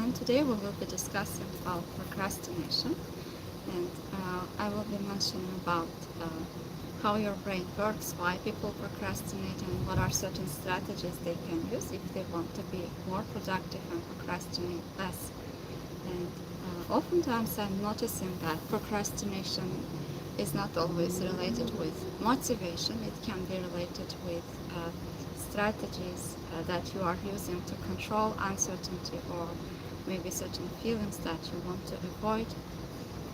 and today we will be discussing about procrastination, and I will be mentioning about how your brain works, why people procrastinate, and what are certain strategies they can use if they want to be more productive and procrastinate less. And oftentimes I'm noticing that procrastination is not always related with motivation. It can be related with strategies that you are using to control uncertainty, or maybe certain feelings that you want to avoid.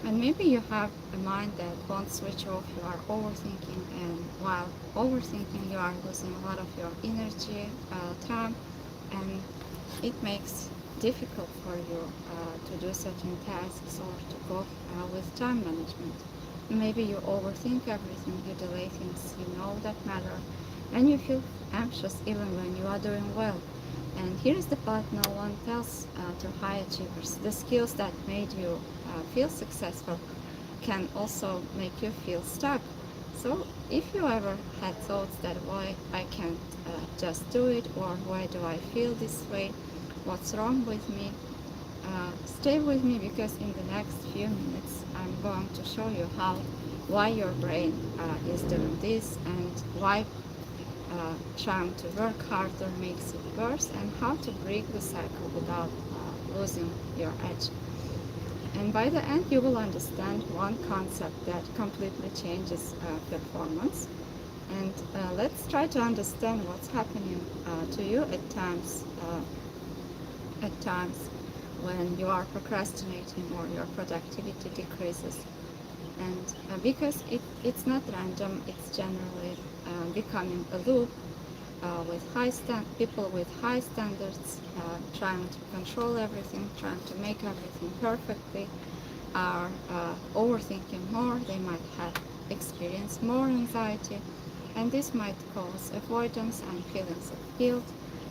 And maybe you have a mind that won't switch off, you are overthinking, and while overthinking you are losing a lot of your energy, time, and it makes difficult for you to do certain tasks or to go with time management. Maybe you overthink everything, you delay things you know that matter, and you feel anxious even when you are doing well. And here is the part no one tells to high achievers. The skills that made you feel successful can also make you feel stuck. So if you ever had thoughts that why I can't just do it, or why do I feel this way, what's wrong with me, stay with me, because in the next few minutes I'm going to show you why your brain is doing this, and why trying to work harder makes it worse, and how to break the cycle without losing your edge. And by the end you will understand one concept that completely changes performance. And let's try to understand what's happening to you at times when you are procrastinating or your productivity decreases. And because it's not random, it's generally becoming a loop with people with high standards, trying to control everything, trying to make everything perfectly, are overthinking more. They might have experienced more anxiety, and this might cause avoidance and feelings of guilt,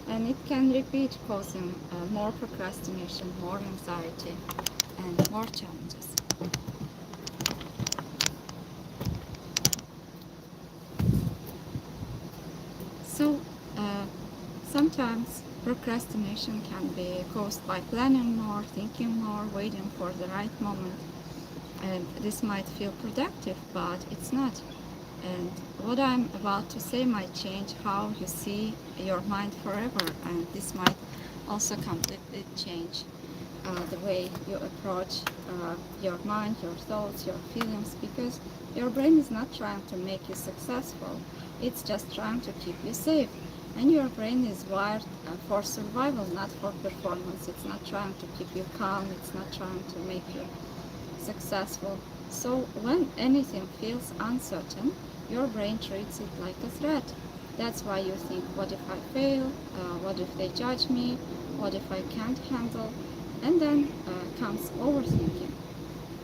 and it can repeat, causing more procrastination, more anxiety, and more challenges. So sometimes procrastination can be caused by planning more, thinking more, waiting for the right moment, and this might feel productive, but it's not. And what I'm about to say might change how you see your mind forever, and this might also completely change the way you approach your mind, your thoughts, your feelings, because your brain is not trying to make you successful, it's just trying to keep you safe. And your brain is wired for survival, not for performance. It's not trying to keep you calm, it's not trying to make you successful. So when anything feels uncertain, your brain treats it like a threat. That's why you think, what if I fail? What if they judge me? What if I can't handle? And then comes overthinking.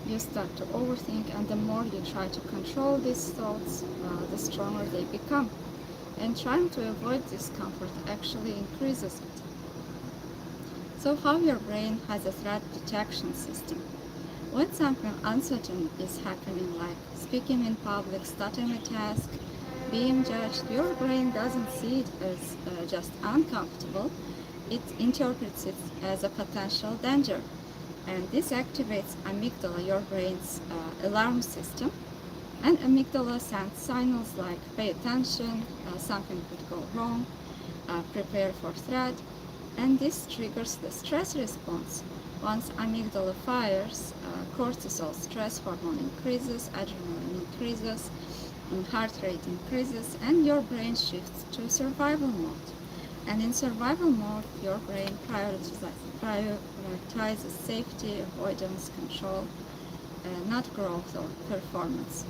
You start to overthink, and the more you try to control these thoughts, the stronger they become. And trying to avoid discomfort actually increases it. So how your brain has a threat detection system. When something uncertain is happening, like speaking in public, starting a task, being judged, your brain doesn't see it as just uncomfortable. It interprets it as a potential danger. And this activates amygdala, your brain's alarm system. And amygdala sends signals like pay attention, something could go wrong, prepare for threat, and this triggers the stress response. Once amygdala fires, cortisol, stress hormone increases, adrenaline increases, and heart rate increases, and your brain shifts to survival mode. And in survival mode, your brain prioritizes safety, avoidance, control, not growth or performance.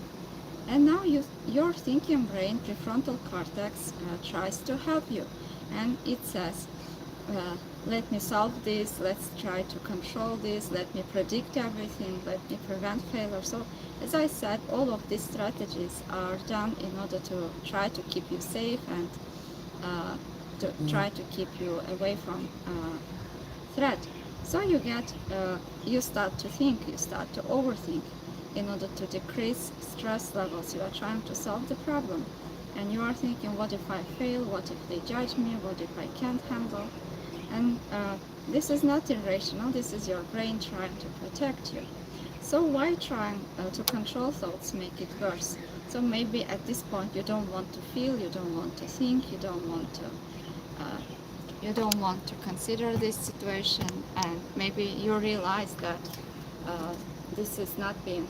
And now your thinking brain, prefrontal cortex, tries to help you, and it says, let me solve this, let's try to control this, let me predict everything, let me prevent failure. So as I said, all of these strategies are done in order to try to keep you safe, and to try to keep you away from threat. So you start to think, you start to overthink in order to decrease stress levels. You are trying to solve the problem, and you are thinking, what if I fail? What if they judge me? What if I can't handle? And This is not irrational, this is your brain trying to protect you. So why trying to control thoughts make it worse? So maybe at this point you don't want to feel, you don't want to think, uh, you don't want to consider this situation, and maybe you realize that uh, this is not being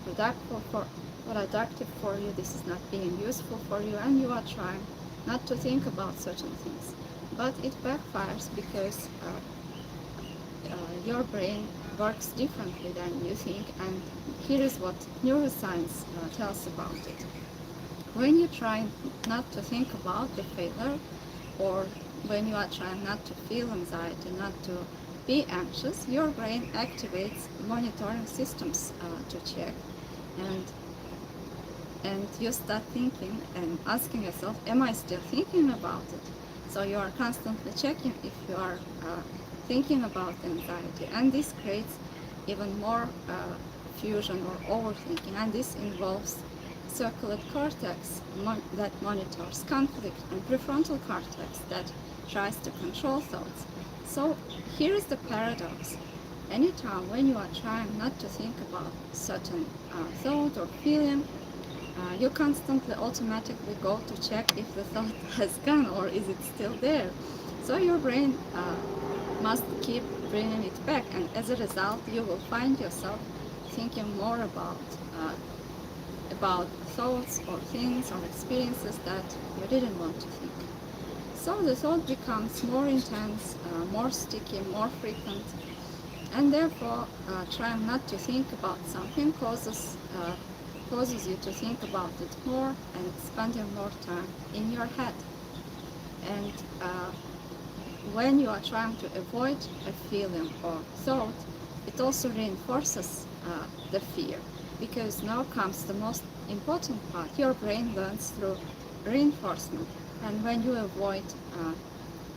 productive for you, this is not being useful for you, and you are trying not to think about certain things. But it backfires because your brain works differently than you think, and here is what neuroscience tells about it. When you try not to think about the failure, or when you are trying not to feel anxiety, not to be anxious, your brain activates monitoring systems to check, and you start thinking and asking yourself, am I still thinking about it? So you are constantly checking if you are thinking about anxiety, and this creates even more fusion or overthinking, and this involves circulate cortex that monitors conflict, and prefrontal cortex that tries to control thoughts. So here is the paradox. Anytime when you are trying not to think about certain thought or feeling, you constantly automatically go to check if the thought has gone or is it still there. So your brain must keep bringing it back, and as a result you will find yourself thinking more about thoughts or things or experiences that you didn't want to think. So the thought becomes more intense, more sticky, more frequent, and therefore trying not to think about something causes you to think about it more and spending more time in your head. And when you are trying to avoid a feeling or thought, it also reinforces the fear, because now comes the most important part. Your brain learns through reinforcement, and when you avoid,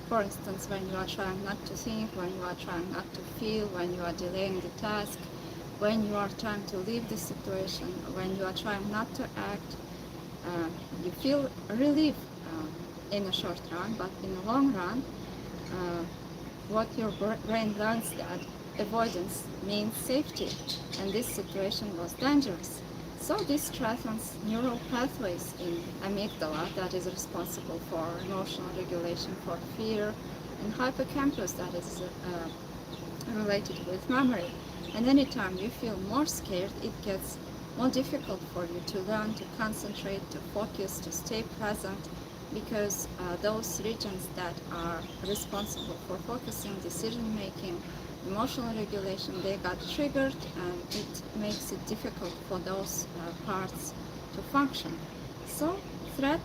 for instance, when you are trying not to think, when you are trying not to feel, when you are delaying the task, when you are trying to leave the situation, when you are trying not to act, you feel relief in a short run, but in the long run, what your brain learns that avoidance means safety, and this situation was dangerous. So this strengthens neural pathways in amygdala that is responsible for emotional regulation, for fear, and hippocampus that is related with memory. And anytime you feel more scared, it gets more difficult for you to learn to concentrate, to focus, to stay present, because those regions that are responsible for focusing, decision making, emotional regulation, they got triggered, and it makes it difficult for those parts to function. So threat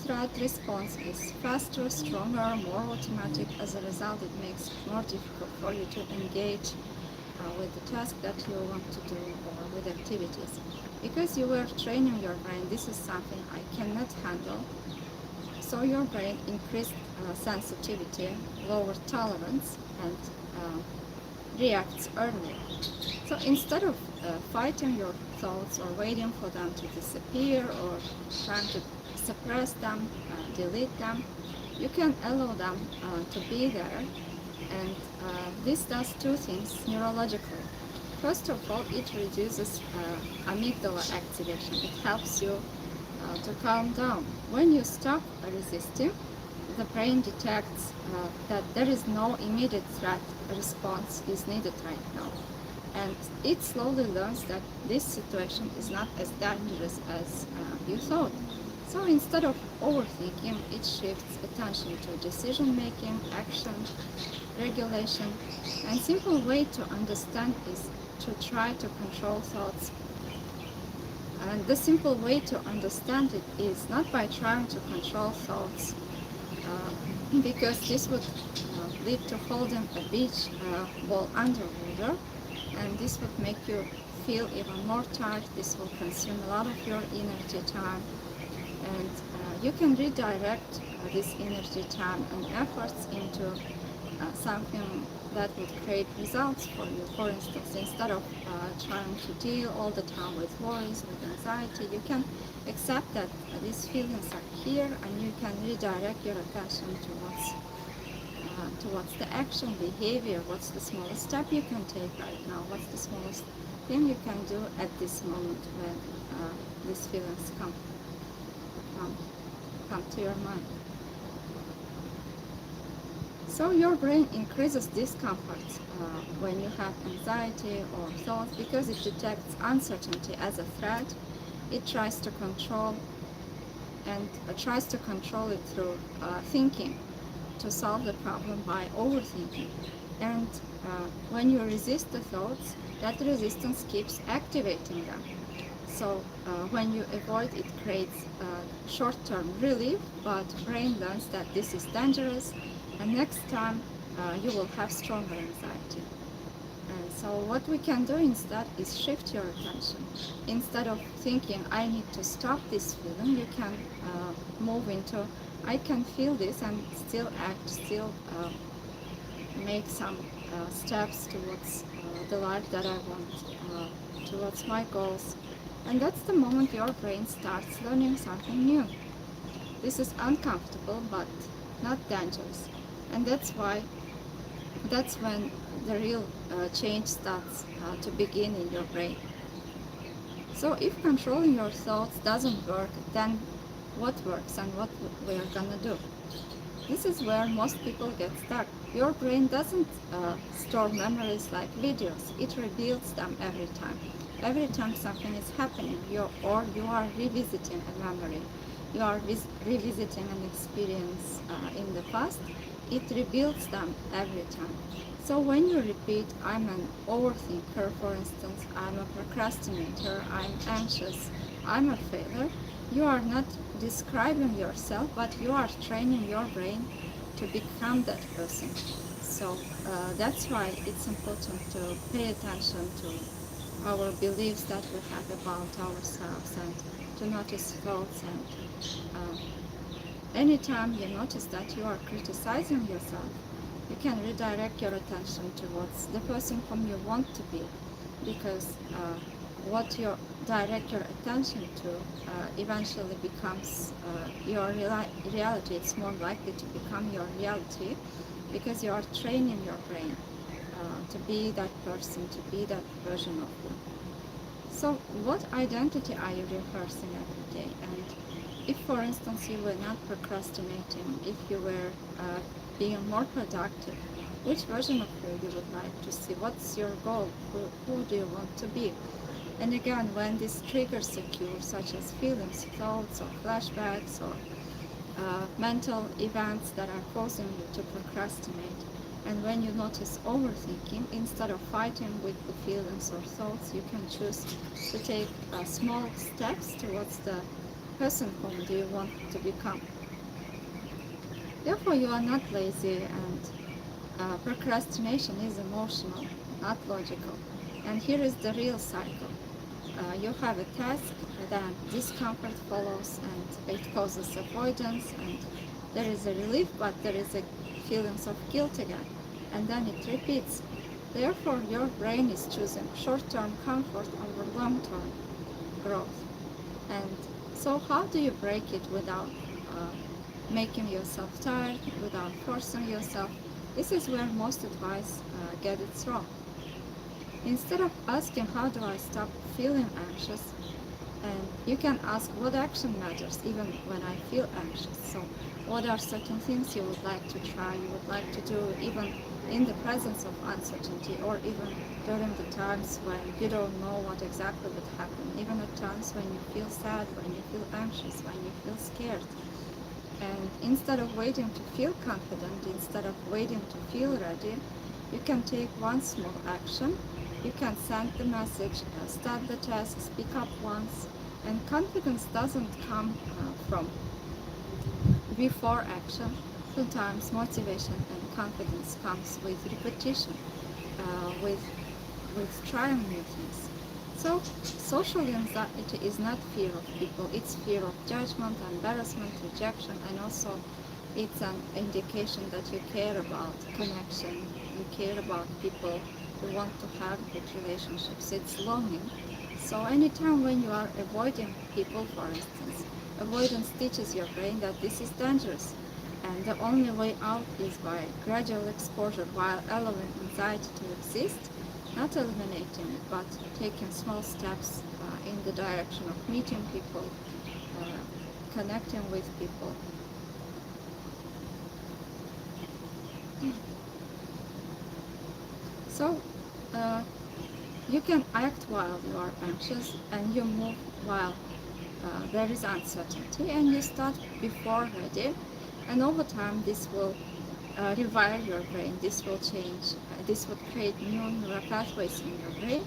threat response is faster, stronger, more automatic. As a result, it makes it more difficult for you to engage with the task that you want to do, or with activities, because you were training your brain, this is something I cannot handle. So your brain increased sensitivity, lower tolerance, and reacts earlier. So instead of fighting your thoughts or waiting for them to disappear, or trying to suppress them, delete them, you can allow them to be there. And this does two things neurologically. First of all, it reduces amygdala activation. It helps you to calm down. When you stop resisting, the brain detects that there is no immediate threat response is needed right now. And it slowly learns that this situation is not as dangerous as you thought. So instead of overthinking, it shifts attention to decision making, action, regulation. And simple way to understand is to try to control thoughts. And the simple way to understand it is not by trying to control thoughts, because this would lead to holding a beach ball underwater, and this would make you feel even more tired. This will consume a lot of your energy time, and you can redirect this energy time and efforts into something that would create results for you. For instance, instead of trying to deal all the time with worries, with anxiety, you can accept that these feelings are here, and you can redirect your attention to what's towards the action, behavior. What's the smallest step you can take right now? What's the smallest thing you can do at this moment when these feelings come, come to your mind? So your brain increases discomfort when you have anxiety or thoughts because it detects uncertainty as a threat. It tries to control it through thinking to solve the problem by overthinking. And when you resist the thoughts, that resistance keeps activating them. So when you avoid, it creates short-term relief, but brain learns that this is dangerous, and next time you will have stronger anxiety. And so what we can do instead is shift your attention. Instead of thinking, I need to stop this feeling, you can move into, I can feel this and still act, still make some steps towards the life that I want, towards my goals. And that's the moment your brain starts learning something new. This is uncomfortable but not dangerous. And that's when the real change starts to begin in your brain. So if controlling your thoughts doesn't work, then what works and what we're gonna do? This is where most people get stuck. Your brain doesn't store memories like videos. It reveals them every time. Every time something is happening, you are revisiting a memory, you are revisiting an experience in the past, it rebuilds them every time. So when you repeat, I'm an overthinker, for instance, I'm a procrastinator, I'm anxious, I'm a failure, you are not describing yourself, but you are training your brain to become that person. So that's why it's important to pay attention to our beliefs that we have about ourselves and to notice thoughts. And anytime you notice that you are criticizing yourself, you can redirect your attention towards the person whom you want to be, because what you direct your attention to eventually becomes your reality. It's more likely to become your reality because you are training your brain to be that person, to be that version of you. So what identity are you rehearsing every day? And if, for instance, you were not procrastinating, if you were being more productive, which version of you would like to see? What's your goal? Who do you want to be? And again, when these triggers occur, such as feelings, thoughts, or flashbacks, or mental events that are causing you to procrastinate, and when you notice overthinking, instead of fighting with the feelings or thoughts, you can choose to take small steps towards the person whom do you want to become. Therefore, you are not lazy, and procrastination is emotional, not logical. And here is the real cycle. You have a task, then discomfort follows, and it causes avoidance, and there is a relief, but there is a feelings of guilt again, and then it repeats. Therefore, your brain is choosing short-term comfort over long-term growth. And so how do you break it without making yourself tired, without forcing yourself? This is where most advice get it wrong. Instead of asking, how do I stop feeling anxious? And you can ask, what action matters even when I feel anxious? So what are certain things you would like to try, you would like to do even in the presence of uncertainty, or even during the times when you don't know what exactly would happen, even at times when you feel sad, when you feel anxious, when you feel scared. And instead of waiting to feel confident, instead of waiting to feel ready, you can take one small action. You can send the message, start the task, speak up once. And confidence doesn't come from before action. Sometimes motivation and confidence comes with repetition, with trying new things. So social anxiety is not fear of people, it's fear of judgment, embarrassment, rejection, and also it's an indication that you care about connection, you care about people, you want to have good relationships. It's longing. So anytime when you are avoiding people, for instance, avoidance teaches your brain that this is dangerous. And the only way out is by gradual exposure while allowing anxiety to exist, not eliminating it, but taking small steps in the direction of meeting people, connecting with people. So you can act while you are anxious, and you move while there is uncertainty, and you start before ready. And over time, this will rewire your brain. This will change. This will create new neural pathways in your brain,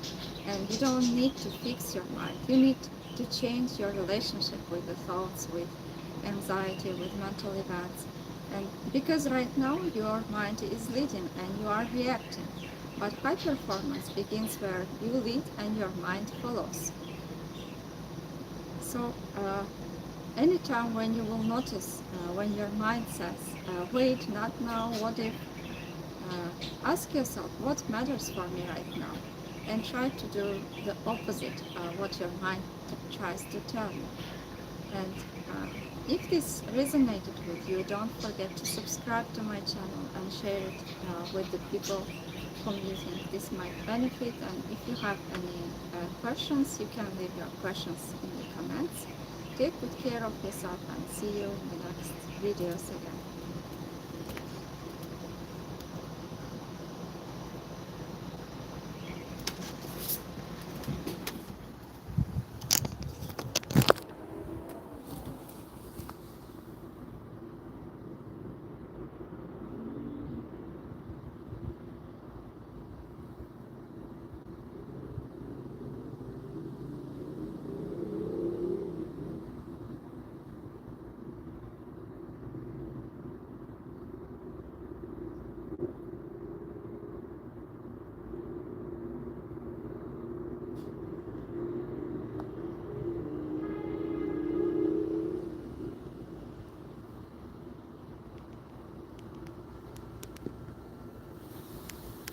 and you don't need to fix your mind. You need to change your relationship with the thoughts, with anxiety, with mental events. And because right now your mind is leading and you are reacting, but high performance begins where you lead and your mind follows. So anytime when you will notice when your mind says, wait, not now, what if, ask yourself what matters for me right now, and try to do the opposite what your mind tries to tell you. And if this resonated with you, don't forget to subscribe to my channel and share it with the people whom you think this might benefit. And if you have any questions, you can leave your questions in the comments. Take good care of yourself, and see you in the next videos again.